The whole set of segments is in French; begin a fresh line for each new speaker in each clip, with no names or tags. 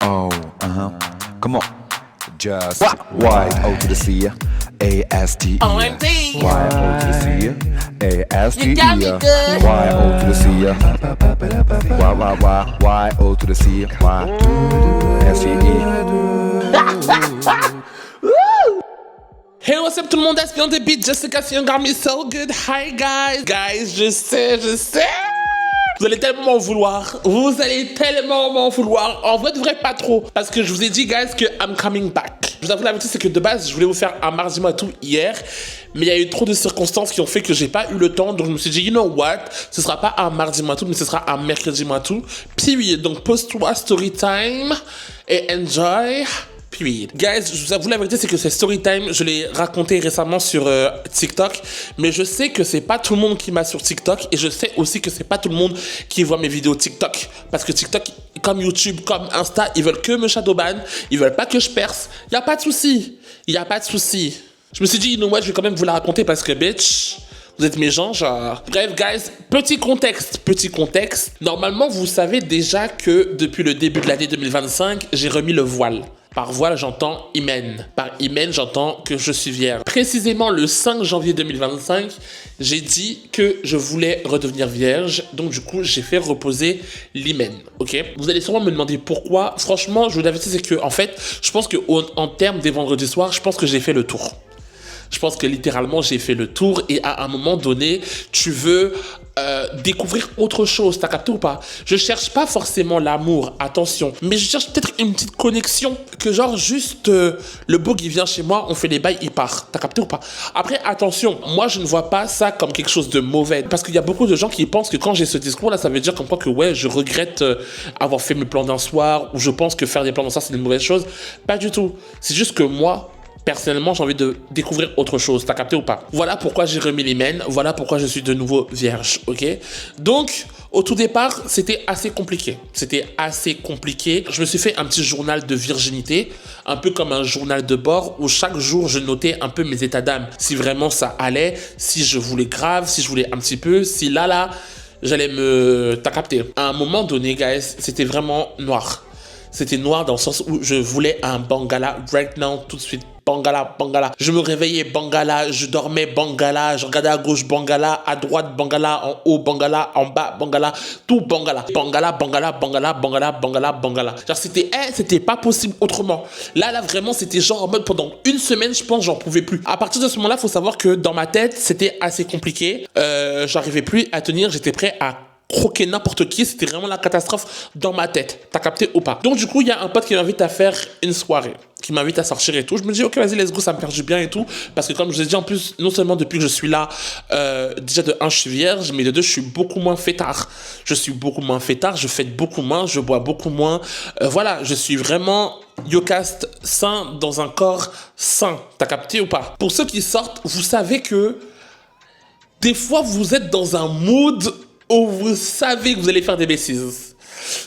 Oh, come on. Just Y-O to the C, A-S-T-E.
OMG.
Y-O to the C, A-S-T-E.
You got me good.
Y-O to the C, Y-O to the C, Y-S-T-E.
Hey, what's up tout le monde, Aspion de Beat, Jessica Sion got me so good. Hi guys. Guys, je sais. Vous allez tellement m'en vouloir. En vrai, de vrai, pas trop. Parce que je vous ai dit, guys, que I'm coming back. Je vous avoue la vérité, c'est que de base, je voulais vous faire un mardi matou hier. Mais il y a eu trop de circonstances qui ont fait que j'ai pas eu le temps. Donc je me suis dit, you know what? Ce sera pas un mardi matou, mais ce sera un mercredi matou. Period. Donc post-toi story time et enjoy. Period. Guys, je vous avoue la vérité, c'est que c'est story time. Je l'ai raconté récemment sur TikTok, mais je sais que c'est pas tout le monde qui m'a sur TikTok, et je sais aussi que c'est pas tout le monde qui voit mes vidéos TikTok, parce que TikTok, comme YouTube, comme Insta, ils veulent que me shadowban, ils veulent pas que je perce. Y a pas de souci. Je me suis dit, you know what, je vais quand même vous la raconter parce que bitch. Vous êtes mes gens, genre. Bref, guys, petit contexte. Normalement, vous savez déjà que depuis le début de l'année 2025, j'ai remis le voile. Par voile, j'entends hymen. Par hymen, j'entends que je suis vierge. Précisément le 5 janvier 2025, j'ai dit que je voulais redevenir vierge. Donc, du coup, j'ai fait reposer l'hymen. Ok? Vous allez sûrement me demander pourquoi. Franchement, je vous l'avais dit, c'est que, en fait, je pense qu'en termes des vendredis soirs, je pense que j'ai fait le tour. Je pense que littéralement, j'ai fait le tour, et à un moment donné, tu veux découvrir autre chose, t'as capté ou pas? Je cherche pas forcément l'amour, attention, mais je cherche peut-être une petite connexion, que genre juste le beau qui vient chez moi, on fait les bails, il part, t'as capté ou pas? Après, attention, moi je ne vois pas ça comme quelque chose de mauvais, parce qu'il y a beaucoup de gens qui pensent que quand j'ai ce discours-là, ça veut dire comme quoi que ouais, je regrette avoir fait mes plans d'un soir, ou je pense que faire des plans d'un soir c'est une mauvaise chose. Pas du tout, c'est juste que moi, personnellement, j'ai envie de découvrir autre chose. T'as capté ou pas? Voilà pourquoi j'ai remis les mènes. Voilà pourquoi je suis de nouveau vierge, ok? Donc, au tout départ, c'était assez compliqué. Je me suis fait un petit journal de virginité, un peu comme un journal de bord, où chaque jour, je notais un peu mes états d'âme. Si vraiment ça allait, si je voulais grave, si je voulais un petit peu, si là, j'allais me... T'as capté? À un moment donné, guys, c'était vraiment noir. C'était noir dans le sens où je voulais un bangala right now, tout de suite. Bangala. Je me réveillais bangala, je dormais bangala, je regardais à gauche bangala, à droite bangala, en haut bangala, en bas bangala, tout bangala. Bangala. Genre c'était pas possible autrement. Là vraiment c'était genre en mode pendant une semaine je pense j'en pouvais plus. À partir de ce moment-là, faut savoir que dans ma tête c'était assez compliqué. J'arrivais plus à tenir, j'étais prêt à croquer n'importe qui, c'était vraiment la catastrophe dans ma tête. T'as capté ou pas? Donc du coup, il y a un pote qui m'invite à faire une soirée, qui m'invite à sortir et tout. Je me dis, ok, vas-y, let's go, ça me fait du bien et tout. Parce que comme je vous ai dit, en plus, non seulement depuis que je suis là, déjà de un, je suis vierge, mais de deux, je suis beaucoup moins fêtard. Je fête beaucoup moins, je bois beaucoup moins. Voilà, je suis vraiment Yocast sain dans un corps sain. T'as capté ou pas? Pour ceux qui sortent, vous savez que des fois, vous êtes dans un mood où vous savez que vous allez faire des bêtises.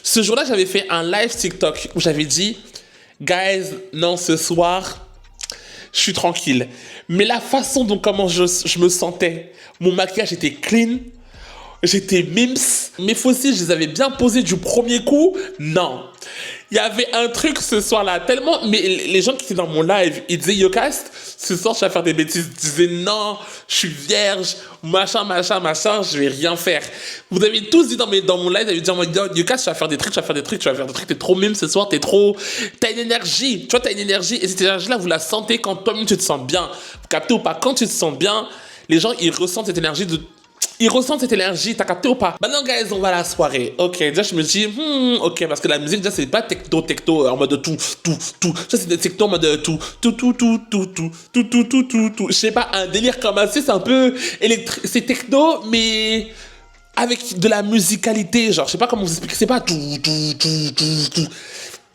Ce jour-là, j'avais fait un live TikTok où j'avais dit « Guys, non, ce soir, je suis tranquille. » Mais la façon dont comment je me sentais, mon maquillage était clean, j'étais mims, mes fossiles, je les avais bien posés du premier coup. Non. Il y avait un truc ce soir-là, tellement... Mais les gens qui étaient dans mon live, ils disaient « Yocast, ce soir, je vais faire des bêtises. » Ils disaient « Non, je suis vierge, machin, je vais rien faire. » Vous avez tous dit dans mon live, vous avez dit « Yocast, tu vas faire des trucs, t'es trop mime ce soir, t'as une énergie. » Tu vois, t'as une énergie, et cette énergie-là, vous la sentez quand toi-même tu te sens bien. Vous captez ou pas? Quand tu te sens bien, les gens, ils ressentent cette énergie t'as capté ou pas? Maintenant, guys, on va à la soirée. Ok, déjà, je me dis, ok, parce que la musique, déjà, c'est pas techno, en mode tout. Ça, c'est des techno en mode tout. Je sais pas, un délire comme ça, c'est un peu c'est techno, mais avec de la musicalité, genre, je sais pas comment vous expliquer, c'est pas tout.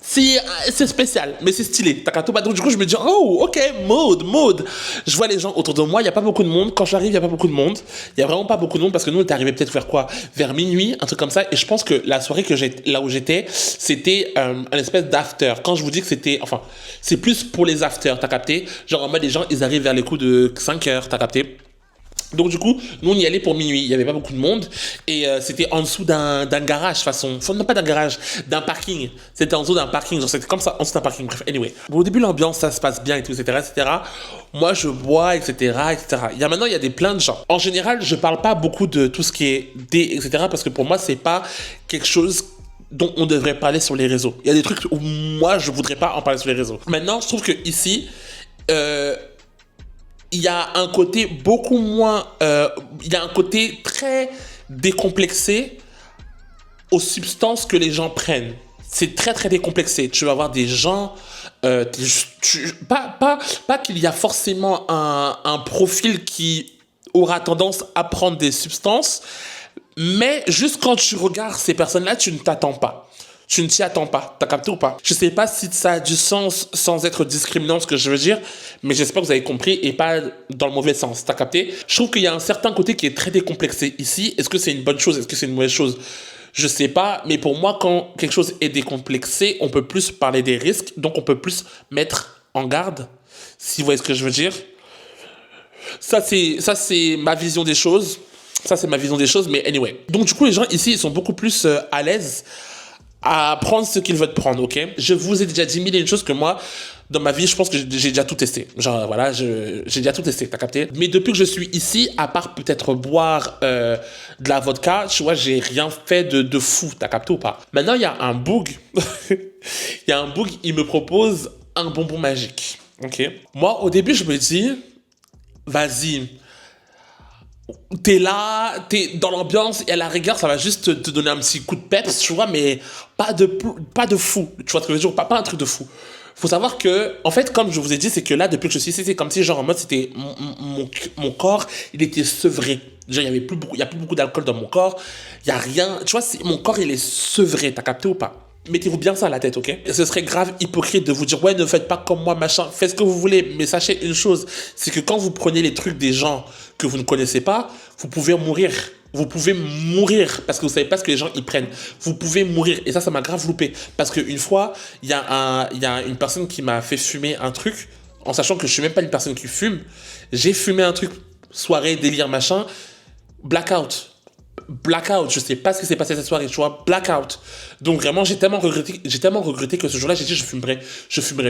C'est spécial, mais c'est stylé. T'as capté? Donc du coup, je me dis, oh, ok, mode. Je vois les gens autour de moi, il n'y a pas beaucoup de monde. Quand j'arrive, il n'y a pas beaucoup de monde. Il n'y a vraiment pas beaucoup de monde parce que nous, on est arrivé peut-être vers quoi? Vers minuit, un truc comme ça. Et je pense que la soirée là où j'étais, c'était un espèce d'after. Quand je vous dis que c'était, enfin, c'est plus pour les afters, t'as capté? Genre en mode, les gens, ils arrivent vers les coups de 5 heures, t'as capté? Donc du coup, nous on y allait pour minuit, il n'y avait pas beaucoup de monde et c'était en dessous d'un garage façon, enfin non pas d'un garage, d'un parking. C'était en dessous d'un parking, genre c'était comme ça, en dessous d'un parking, bref, anyway. Bon, au début l'ambiance ça se passe bien et tout, etc., etc. Moi je bois, etc., etc. Il y a des plein de gens. En général, je parle pas beaucoup de tout ce qui est etc., parce que pour moi c'est pas quelque chose dont on devrait parler sur les réseaux. Il y a des trucs où moi je voudrais pas en parler sur les réseaux. Maintenant, je trouve que ici, il y a un côté beaucoup moins... il y a un côté très décomplexé aux substances que les gens prennent. C'est très, très décomplexé. Tu vas avoir des gens... pas qu'il y a forcément un profil qui aura tendance à prendre des substances, mais juste quand tu regardes ces personnes-là, tu ne t'attends pas. Tu ne t'y attends pas. T'as capté ou pas? Je sais pas si ça a du sens sans être discriminant ce que je veux dire, mais j'espère que vous avez compris et pas dans le mauvais sens. T'as capté? Je trouve qu'il y a un certain côté qui est très décomplexé ici. Est-ce que c'est une bonne chose? Est-ce que c'est une mauvaise chose? Je sais pas, mais pour moi, quand quelque chose est décomplexé, on peut plus parler des risques, donc on peut plus mettre en garde, si vous voyez ce que je veux dire. Ça, c'est ma vision des choses. Ça, c'est ma vision des choses, mais anyway. Donc, du coup, les gens ici, ils sont beaucoup plus à l'aise à prendre ce qu'ils veulent prendre, ok? Je vous ai déjà dit mille et une choses que moi, dans ma vie, je pense que j'ai déjà tout testé. Genre, voilà, j'ai déjà tout testé, t'as capté? Mais depuis que je suis ici, à part peut-être boire de la vodka, tu vois, j'ai rien fait de fou, t'as capté ou pas? Maintenant, il y a un boug. Il y a un boug, il me propose un bonbon magique, ok? Moi, au début, je me dis, vas-y, t'es là, t'es dans l'ambiance et à la rigueur ça va juste te donner un petit coup de peps, tu vois, mais pas de fou, tu vois ce que je veux dire, pas un truc de fou. Faut savoir que, en fait, comme je vous ai dit, c'est que là, depuis que je suis ici, c'est comme si, genre, en mode, c'était mon corps, il était sevré. Genre, il y a plus beaucoup d'alcool dans mon corps, il y a rien, tu vois, mon corps, il est sevré, t'as capté ou pas? Mettez-vous bien ça à la tête, ok? Ce serait grave hypocrite de vous dire, ouais, ne faites pas comme moi, machin, faites ce que vous voulez, mais sachez une chose, c'est que quand vous prenez les trucs des gens que vous ne connaissez pas, vous pouvez mourir. Vous pouvez mourir parce que vous savez pas ce que les gens y prennent. Vous pouvez mourir. Et ça m'a grave loupé. Parce qu'une fois, il y a une personne qui m'a fait fumer un truc, en sachant que je suis même pas une personne qui fume. J'ai fumé un truc, soirée, délire, machin, blackout, je sais pas ce qui s'est passé cette soirée, tu vois, blackout. Donc vraiment, j'ai tellement regretté que ce jour-là, j'ai dit, je fumerai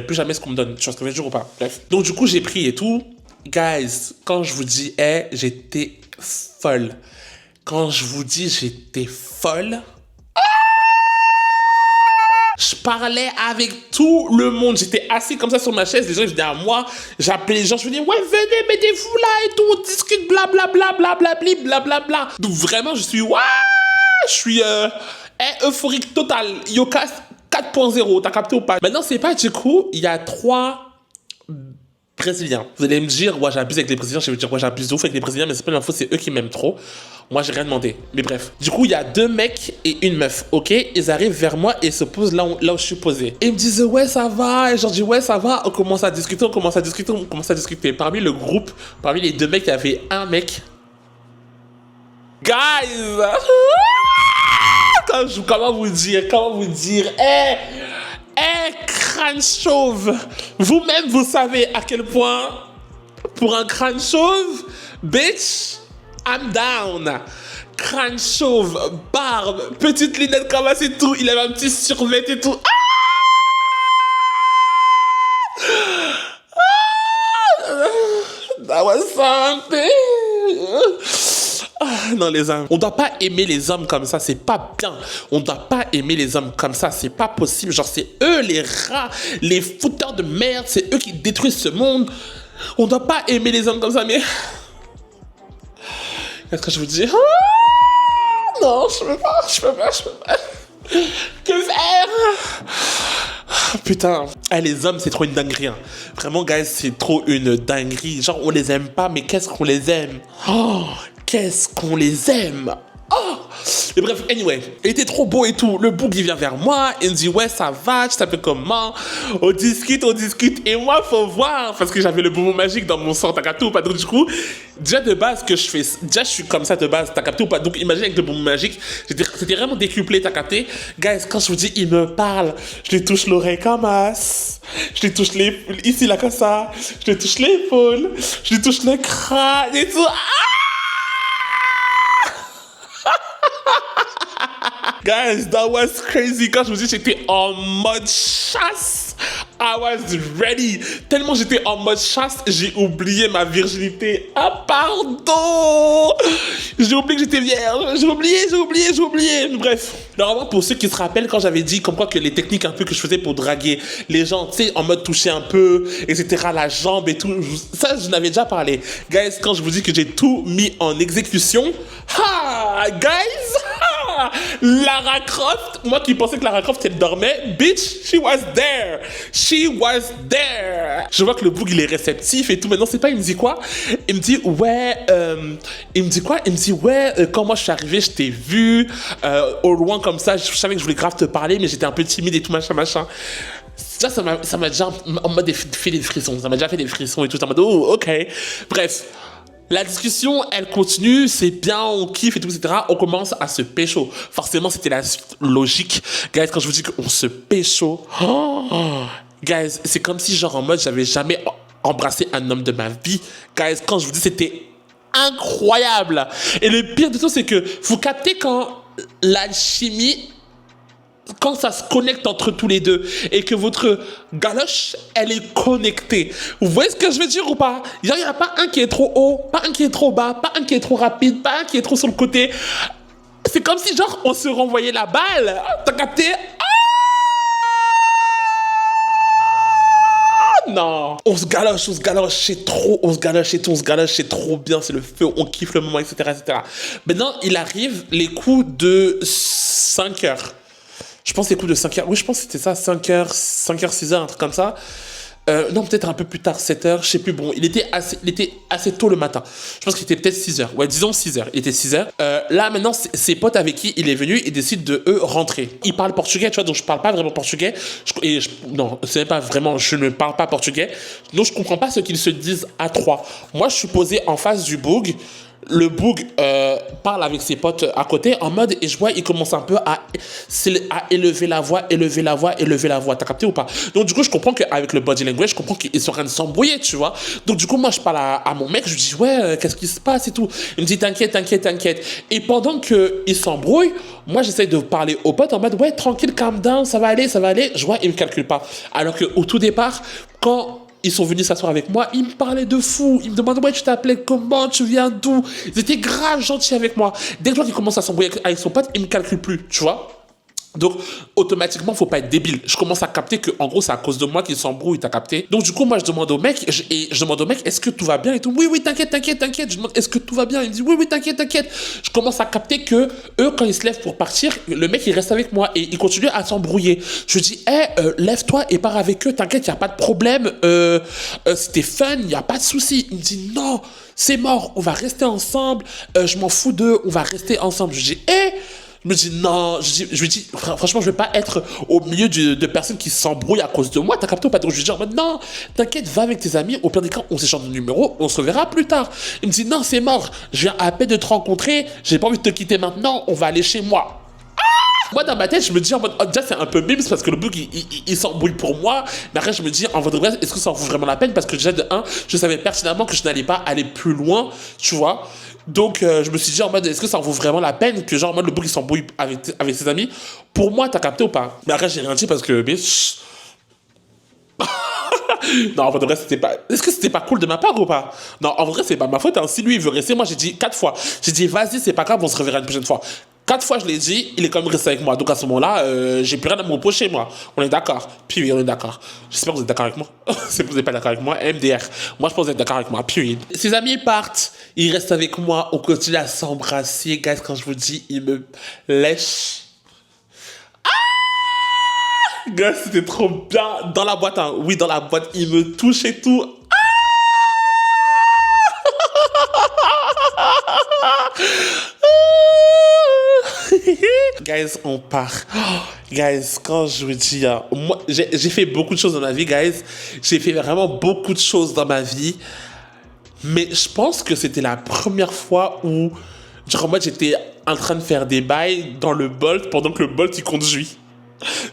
plus jamais ce qu'on me donne. Tu vois ce que je veux dire ou pas? Bref. Donc du coup, j'ai pris et tout. Guys, quand je vous dis, j'étais folle. Quand je vous dis, j'étais folle. Je parlais avec tout le monde. J'étais assis comme ça sur ma chaise. Les gens venaient à moi. J'appelais les gens. Je me disais, ouais, venez, mettez-vous là et tout. On discute, blablabla, blablabli, blablabla. Donc vraiment, je suis euphorique total. Yoka 4.0. T'as capté ou pas? Maintenant, c'est pas du coup, il y a 3 Brésiliens. Vous allez me dire, ouais, j'abuse avec les Brésiliens. Je vais vous dire, ouais, j'abuse de ouf avec les Brésiliens, mais c'est pas une info, c'est eux qui m'aiment trop. Moi, j'ai rien demandé. Mais bref. Du coup, il y a 2 mecs et une meuf, ok? Ils arrivent vers moi et se posent là où je suis posé. Et ils me disent, ouais, ça va. Et je leur dis, ouais, ça va. On commence à discuter. Parmi le groupe, parmi les 2 mecs, il y avait un mec. Guys! Comment vous dire? Crâne chauve. Vous-même, vous savez à quel point, pour un crâne chauve, bitch, I'm down. Crâne chauve, barbe, petite lunette comme ça et tout. Il avait un petit survêt et tout. That was something. Non, les hommes. On doit pas aimer les hommes comme ça, c'est pas bien. On doit pas aimer les hommes comme ça, c'est pas possible. Genre, c'est eux les rats, les fouteurs de merde, c'est eux qui détruisent ce monde. On doit pas aimer les hommes comme ça, mais... Qu'est-ce que je vous dis? Non, je peux pas. Que faire? Putain. Les hommes, c'est trop une dinguerie. Hein. Vraiment, guys, c'est trop une dinguerie. Genre, on les aime pas, mais qu'est-ce qu'on les aime? Qu'est-ce qu'on les aime? Et bref, anyway, il était trop beau et tout. Le bouc, il vient vers moi, il me dit, ouais, ça va, tu t'appelles comment? On discute. Et moi, faut voir, parce que j'avais le bonbon magique dans mon sang, t'as capté ou pas? Donc, du coup, déjà de base, je suis comme ça de base, t'as capté ou pas? Donc, imagine avec le bonbon magique, c'était vraiment décuplé, t'as capté? Guys, quand je vous dis, il me parle, je lui touche l'oreille comme as, je lui touche ici, là, comme ça, je lui touche l'épaule, je lui touche le crâne et tout. Guys, that was crazy. Quand je vous dis, j'étais en mode chasse. I was ready. Tellement j'étais en mode chasse, j'ai oublié ma virginité. Ah, pardon. J'ai oublié que j'étais vierge. J'ai oublié. Bref. Normalement, pour ceux qui se rappellent, quand j'avais dit comme quoi que les techniques un peu que je faisais pour draguer les gens, tu sais, en mode toucher un peu, etc., la jambe et tout, ça, je n'avais déjà parlé. Guys, quand je vous dis que j'ai tout mis en exécution, ha, guys, ha, Lara Croft, moi qui pensais que Lara Croft, elle dormait, bitch, she was there. She was there. Je vois que le boug, il est réceptif et tout. Maintenant, c'est pas, il me dit quoi? Il me dit, ouais, il me dit quoi? Il me dit, ouais, quand moi je suis arrivé, je t'ai vu, au loin comme ça, je savais que je voulais grave te parler, mais j'étais un peu timide et tout, machin. Ça m'a déjà en mode fait des frissons. Ça m'a déjà fait des frissons et tout. En mode, oh, ok. Bref. La discussion, elle continue, c'est bien, on kiffe et tout, etc. On commence à se pécho. Forcément, c'était la suite logique. Guys, quand je vous dis qu'on se pécho, guys, c'est comme si, genre, en mode, j'avais jamais embrassé un homme de ma vie. Guys, quand je vous dis, c'était incroyable. Et le pire de tout, c'est que vous captez quand l'alchimie, quand ça se connecte entre tous les deux et que votre galoche, elle est connectée. Vous voyez ce que je veux dire ou pas? Genre, il n'y a pas un qui est trop haut, pas un qui est trop bas, pas un qui est trop rapide, pas un qui est trop sur le côté. C'est comme si, genre, on se renvoyait la balle. T'as capté? Non, on se galoche, c'est trop, on se galoche, c'est trop bien, c'est le feu, on kiffe le moment, etc. Maintenant, il arrive les coups de 5 heures. Je pense les coups de 5 heures. Oui, je pense que c'était ça, 5 heures, 6 heures, un truc comme ça. Non, peut-être un peu plus tard, 7 heures, je sais plus. Bon, il était assez tôt le matin. Je pense qu'il était peut-être 6 heures. Ouais, disons 6 heures. Il était 6 heures. Là, maintenant, ses potes avec qui il est venu, ils décident de, eux, rentrer. Ils parlent portugais, tu vois, donc je parle pas vraiment portugais. Non, c'est pas vraiment, je ne parle pas portugais. Donc, je comprends pas ce qu'ils se disent à trois. Moi, je suis posé en face du boug. Le boug parle avec ses potes à côté en mode, et je vois, il commence un peu à élever la voix. T'as capté ou pas? Donc, du coup, je comprends qu'avec le body language, je comprends qu'ils sont en train de s'embrouiller, tu vois. Donc, du coup, moi, je parle à mon mec, je lui dis, ouais, qu'est-ce qui se passe et tout. Il me dit, t'inquiète. Et pendant qu'ils s'embrouillent, moi, j'essaie de parler aux potes en mode, ouais, tranquille, calm down, ça va aller. Je vois, ils me calculent pas. Alors qu'au tout départ, quand ils sont venus s'asseoir avec moi, ils me parlaient de fou. Ils me demandaient, ouais, tu t'appelais comment, tu viens d'où? Ils étaient grave gentils avec moi. Dès que je vois qu'il commence à s'embrouiller avec son pote, ils me calculent plus, tu vois. Donc, automatiquement, faut pas être débile. Je commence à capter que, en gros, c'est à cause de moi qu'ils s'embrouillent, t'as capté? Donc, du coup, moi, je demande au mec, est-ce que tout va bien et tout? Oui, t'inquiète. Je demande, est-ce que tout va bien? Il me dit, oui, t'inquiète. Je commence à capter que, eux, quand ils se lèvent pour partir, le mec, il reste avec moi et il continue à s'embrouiller. Je lui dis, lève-toi et pars avec eux, t'inquiète, y a pas de problème. C'était fun, y a pas de souci. Il me dit, non, c'est mort, on va rester ensemble, je m'en fous d'eux, on va rester ensemble. Je dis, je me dis non, je lui dis franchement je vais pas être au milieu de personnes qui s'embrouillent à cause de moi, t'as capté ou pas? Donc je lui dis en mode non, t'inquiète, va avec tes amis, au pire des cas on s'échange de numéro, on se reverra plus tard. Il me dit non, c'est mort, je viens à peine de te rencontrer, j'ai pas envie de te quitter maintenant, on va aller chez moi. Moi, dans ma tête, je me dis en mode, déjà, c'est un peu bims parce que le bug, il s'embrouille pour moi. Mais après, je me dis, en vrai, est-ce que ça en vaut vraiment la peine? Parce que déjà, de 1, je savais pertinemment que je n'allais pas aller plus loin, tu vois. Donc, je me suis dit en mode, est-ce que ça en vaut vraiment la peine que, genre, en mode, le bug, il s'embrouille avec ses amis? Pour moi, t'as capté ou pas? Mais après, j'ai rien dit parce que, bitch. Non, en vrai, c'était pas. Est-ce que c'était pas cool de ma part ou pas? Non, en vrai, c'est pas ma faute. Hein. Si lui, il veut rester, moi, j'ai dit 4 fois. J'ai dit, vas-y, c'est pas grave, on se reverra une prochaine fois. 4 fois, je l'ai dit, il est quand même resté avec moi. Donc, à ce moment-là, j'ai plus rien à me reprocher, moi. On est d'accord. Puis oui, on est d'accord. J'espère que vous êtes d'accord avec moi. Si vous n'êtes pas d'accord avec moi, MDR. Moi, je pense que vous êtes d'accord avec moi. Puis ses amis partent, ils restent avec moi, on continue à s'embrasser. Guys, quand je vous dis, ils me lèchent. Gars, c'était trop bien. Dans la boîte, hein. Oui, dans la boîte, il me touche et tout. Guys, on part. Guys, quand je vous dis, moi, j'ai fait beaucoup de choses dans ma vie, guys. J'ai fait vraiment beaucoup de choses dans ma vie. Mais je pense que c'était la première fois où, genre, moi, j'étais en train de faire des bails dans le Bolt pendant que le Bolt, il conduit.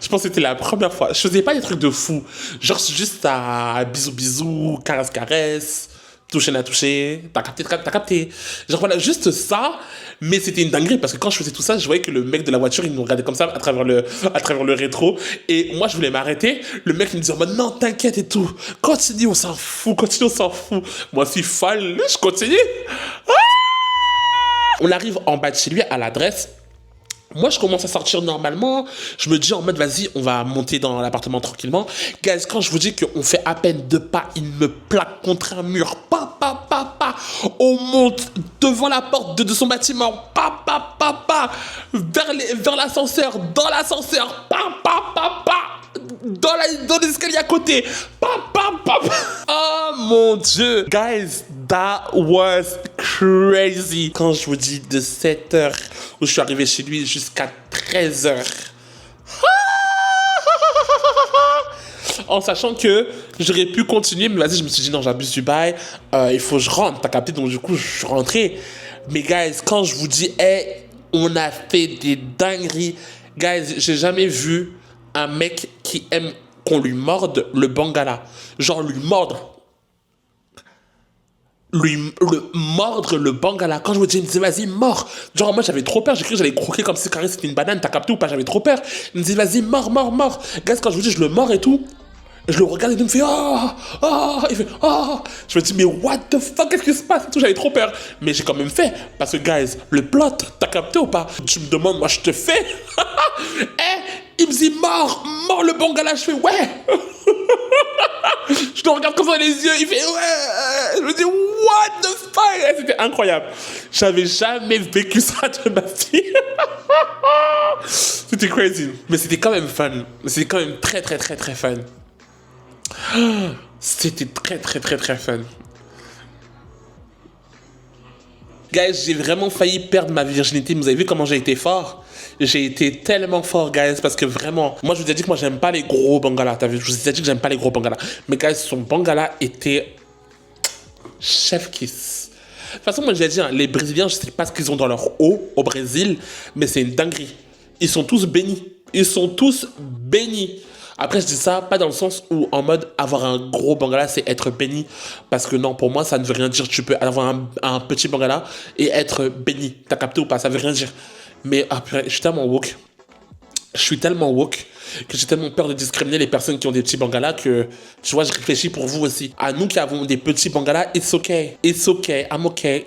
Je pense que c'était la première fois. Je faisais pas des trucs de fou. Genre, juste à bisous, caresse. toucher n'a touché, t'as capté, t'as capté. Genre voilà, juste ça, mais c'était une dinguerie parce que quand je faisais tout ça, je voyais que le mec de la voiture, il nous regardait comme ça à travers le rétro. Et moi, je voulais m'arrêter. Le mec, il me disait, oh, non, t'inquiète et tout. Continue, on s'en fout, continue, on s'en fout. Moi, si fall, je continue. Ah, on arrive en bas de chez lui à l'adresse. Moi, je commence à sortir normalement. Je me dis en mode, vas-y, on va monter dans l'appartement tranquillement. Guys, quand je vous dis qu'on fait à peine 2 pas, il me plaque contre un mur. Pa, pa, pa, pa. On monte devant la porte de son bâtiment. Pa, pa, pa, pa. Vers l'ascenseur. Dans l'ascenseur. Pa, pa, pa, pa. Dans l'escalier à côté. Pa, pa, pa, pa. Oh mon Dieu. Guys, that was crazy. Quand je vous dis de 7h où je suis arrivé chez lui jusqu'à 13h. En sachant que j'aurais pu continuer, mais vas-y, je me suis dit non, j'abuse du bail, il faut que je rentre, t'as capté, donc du coup, je suis rentré. Mais guys, quand je vous dis, hey, on a fait des dingueries, guys, j'ai jamais vu un mec qui aime qu'on lui morde le bangala. Genre lui mordre le bangala. Quand je me disais, il me disait, vas-y, mors. Genre, moi, j'avais trop peur. J'ai cru que j'allais croquer comme si carré c'était une banane. T'as capté ou pas? J'avais trop peur. Il me disait, vas-y, mors. Guys, quand je vous dis, je le mords et tout, je le regarde et il me fait, il fait, Je me dis, mais what the fuck, qu'est-ce qui se passe et tout, j'avais trop peur. Mais j'ai quand même fait. Parce que, guys, le plot, t'as capté ou pas? Tu me demandes, moi, je te fais. Il me dit, mors le bangala. Je fais, ouais. Je le regarde comme ça dans les yeux, il fait ouais. Je me dis what the fuck. C'était incroyable. J'avais jamais vécu ça de ma vie. C'était crazy. Mais c'était quand même fun. C'était quand même très très très très fun. C'était très très très très fun. Guys, j'ai vraiment failli perdre ma virginité. Vous avez vu comment j'ai été fort? J'ai été tellement fort, guys, parce que vraiment, moi, je vous ai dit que moi, j'aime pas les gros bangalas. T'as vu? Je vous ai dit que j'aime pas les gros bangalas. Mais, guys, son bangala était chef kiss. De toute façon, moi, je l'ai dit, hein, les Brésiliens, je sais pas ce qu'ils ont dans leur eau au Brésil, mais c'est une dinguerie. Ils sont tous bénis. Ils sont tous bénis. Après, je dis ça pas dans le sens où, en mode, avoir un gros bangala, c'est être béni. Parce que non, pour moi, ça ne veut rien dire. Tu peux avoir un petit bangala et être béni. T'as capté ou pas? Ça veut rien dire. Mais après, je suis tellement woke. Que j'ai tellement peur de discriminer les personnes qui ont des petits bangalas que, tu vois, je réfléchis pour vous aussi. À nous qui avons des petits bangalas, it's okay. It's okay. I'm okay.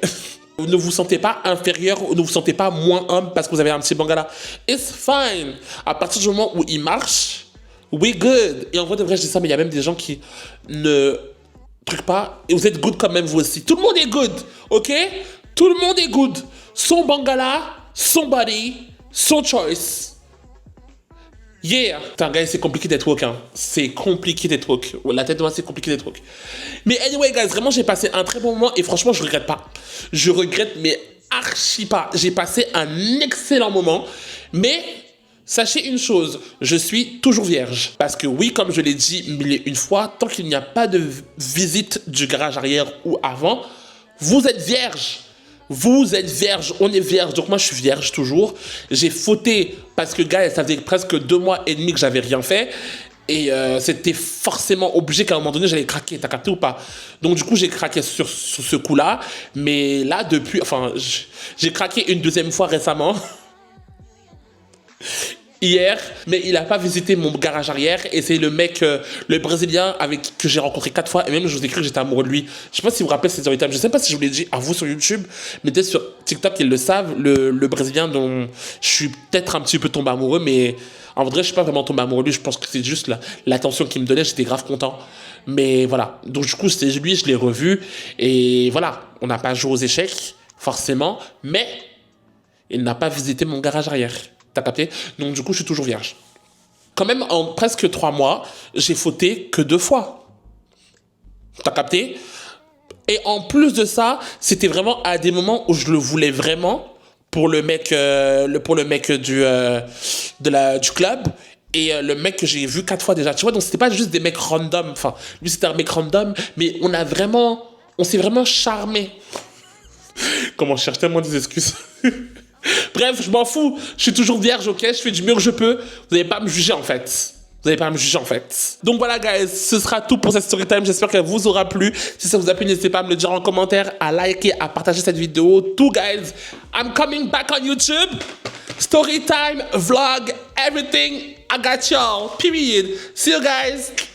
Ne vous sentez pas inférieur ou ne vous sentez pas moins homme parce que vous avez un petit bangala. It's fine. À partir du moment où il marche, we good. Et en vrai de vrai, je dis ça, mais il y a même des gens qui ne truquent pas. Et vous êtes good quand même, vous aussi. Tout le monde est good, ok? Tout le monde est good. Son bangala, son body, son choice. Yeah. Putain, guys, c'est compliqué d'être woke, hein. C'est compliqué d'être woke. La tête de moi, c'est compliqué d'être woke. Mais anyway, guys, vraiment, j'ai passé un très bon moment et franchement, je regrette pas. Je regrette, mais archi pas. J'ai passé un excellent moment. Mais sachez une chose, je suis toujours vierge. Parce que oui, comme je l'ai dit mille et une fois, tant qu'il n'y a pas de visite du garage arrière ou avant, vous êtes vierge. Vous êtes vierge, on est vierge, donc moi je suis vierge toujours. J'ai fauté parce que, gars, ça faisait presque 2 mois et demi que j'avais rien fait. Et c'était forcément obligé qu'à un moment donné j'allais craquer, t'as capté ou pas? Donc du coup j'ai craqué sur ce coup-là. Mais là depuis, j'ai craqué une deuxième fois récemment. Hier, mais il n'a pas visité mon garage arrière et c'est le mec, le Brésilien que j'ai rencontré 4 fois et même je vous ai cru que j'étais amoureux de lui. Je sais pas si vous vous rappelez ces storytime, je sais pas si je vous l'ai dit à vous sur YouTube, mais peut-être sur TikTok ils le savent, le Brésilien dont je suis peut-être un petit peu tombé amoureux, mais en vrai je suis pas vraiment tombé amoureux de lui, je pense que c'est juste l'attention qu'il me donnait, j'étais grave content. Mais voilà, donc du coup c'est lui, je l'ai revu et voilà, on n'a pas joué aux échecs forcément, mais il n'a pas visité mon garage arrière. T'as capté? Donc du coup, je suis toujours vierge. Quand même, en presque 3 mois, j'ai fauté que 2 fois. T'as capté? Et en plus de ça, c'était vraiment à des moments où je le voulais vraiment pour le mec, du club. Et le mec que j'ai vu 4 fois déjà. Tu vois, donc c'était pas juste des mecs random. Enfin, lui c'était un mec random, mais on s'est vraiment charmé. Comment je cherche tellement des excuses. Bref, je m'en fous. Je suis toujours vierge, ok? Je fais du mieux que je peux. Vous n'allez pas me juger, en fait. Vous n'allez pas à me juger en fait. Donc voilà guys, ce sera tout pour cette story time. J'espère qu'elle vous aura plu. Si ça vous a plu, n'hésitez pas à me le dire en commentaire, à liker, à partager cette vidéo. Tout guys, I'm coming back on YouTube. Story time, vlog, everything. I got y'all. Period. See you guys.